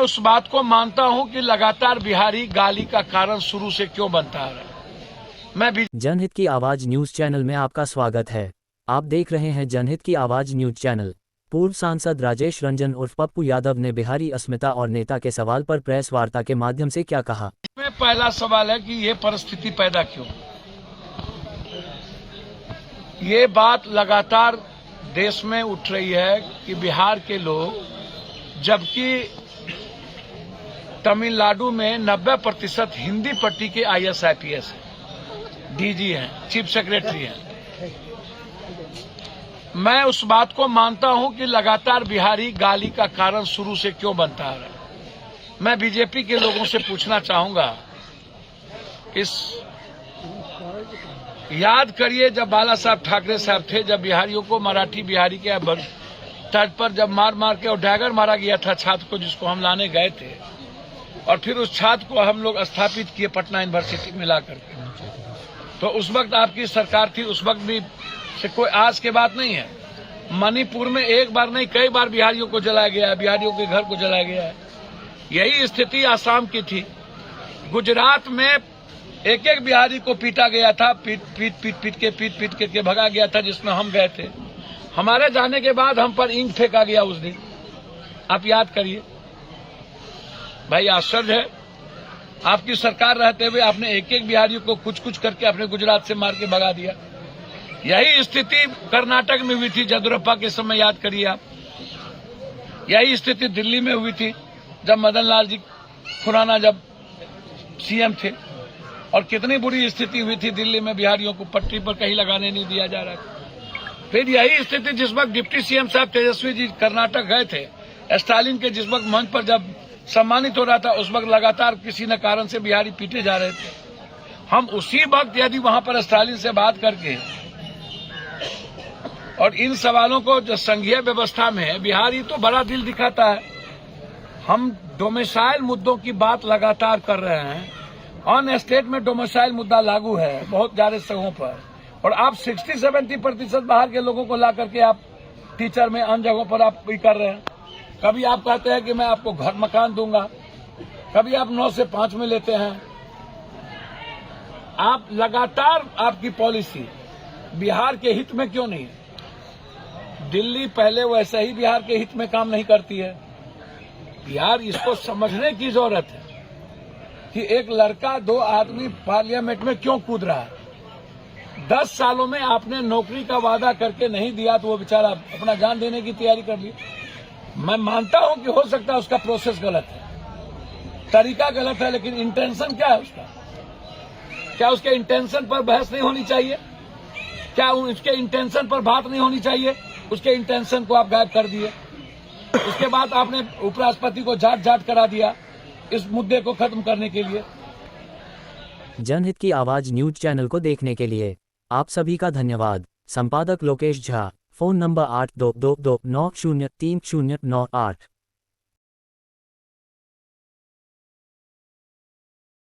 उस बात को मानता हूं कि लगातार बिहारी गाली का कारण शुरू से क्यों बनता है। जनहित की आवाज न्यूज चैनल में आपका स्वागत है। आप देख रहे हैं जनहित की आवाज न्यूज चैनल। पूर्व सांसद राजेश रंजन उर्फ पप्पू यादव ने बिहारी अस्मिता और नेता के सवाल पर प्रेस वार्ता के माध्यम से क्या कहा। इसमें पहला सवाल है कि ये परिस्थिति पैदा क्यों। ये बात लगातार देश में उठ रही है कि बिहार के लोग, जबकि तमिलनाडु में 90% हिंदी पट्टी के IAS IPS हैं, DG हैं, चीफ सेक्रेटरी हैं। मैं उस बात को मानता हूं कि लगातार बिहारी गाली का कारण शुरू से क्यों बनता है। मैं बीजेपी के लोगों से पूछना चाहूंगा, याद करिए जब बाला साहब ठाकरे साहब थे, जब बिहारियों को मराठी बिहारी के तर्ज पर जब मार के और डैगर मारा गया था छात्र को, जिसको हम लाने गए थे, और फिर उस छात्र को हम लोग स्थापित किए पटना यूनिवर्सिटी में ला करके। तो उस वक्त आपकी सरकार थी, उस वक्त भी से कोई आज के बात नहीं है। मणिपुर में एक बार नहीं कई बार बिहारियों को जलाया गया है, बिहारियों के घर को जलाया गया है। यही स्थिति आसाम की थी। गुजरात में एक एक बिहारी को पीटा गया था, पीट के भगा गया था, जिसमें हम गए थे। हमारे जाने के बाद हम पर ईंट फेंका गया उस दिन, आप याद करिए। भाई आश्चर्य है, आपकी सरकार रहते हुए आपने एक एक बिहारी को कुछ करके अपने गुजरात से मार के भगा दिया। यही स्थिति कर्नाटक में हुई थी येदियुरप्पा के समय, याद करिए आप। यही स्थिति दिल्ली में हुई थी जब मदन लाल जी खुराना जब CM थे, और कितनी बुरी स्थिति हुई थी दिल्ली में, बिहारियों को पटरी पर कहीं लगाने नहीं दिया जा रहा था। फिर यही स्थिति जिस वक्त डिप्टी CM साहब तेजस्वी जी कर्नाटक गए थे, स्टालिन के जिस वक्त मंच पर जब सम्मानित हो रहा था, उस वक्त लगातार किसी न कारण से बिहारी पीटे जा रहे थे। हम उसी वक्त यदि वहां पर स्टालिन से बात करके और इन सवालों को जो संघीय व्यवस्था में है, बिहारी तो बड़ा दिल दिखाता है। हम डोमिसाइल मुद्दों की बात लगातार कर रहे हैं। ऑन स्टेट में डोमिसाइल मुद्दा लागू है बहुत ज्यादा जगहों पर, और आप 60-70% बाहर के लोगों को ला करके आप टीचर में अन्य जगहों पर आप भी कर रहे हैं। कभी आप कहते हैं कि मैं आपको घर मकान दूंगा, कभी आप 9 से 5 में लेते हैं। आप लगातार आपकी पॉलिसी बिहार के हित में क्यों नहीं है। दिल्ली पहले वैसे ही बिहार के हित में काम नहीं करती है। बिहार इसको समझने की जरूरत है कि एक लड़का 2 आदमी पार्लियामेंट में क्यों कूद रहा है। 10 सालों में आपने नौकरी का वादा करके नहीं दिया तो वो बेचारा अपना जान देने की तैयारी कर ली। मैं मानता हूं कि हो सकता है उसका प्रोसेस गलत है, तरीका गलत है, लेकिन इंटेंशन क्या है उसका। क्या उसके इंटेंशन पर बहस नहीं होनी चाहिए? क्या उसके इंटेंशन पर बात नहीं होनी चाहिए? उसके इंटेंशन को आप गायब कर दिए। उसके बाद आपने उपराष्ट्रपति को जांच करा दिया इस मुद्दे को खत्म करने के लिए। जनहित की आवाज न्यूज चैनल को देखने के लिए आप सभी का धन्यवाद। संपादक लोकेश झा। Phone number 8222903098।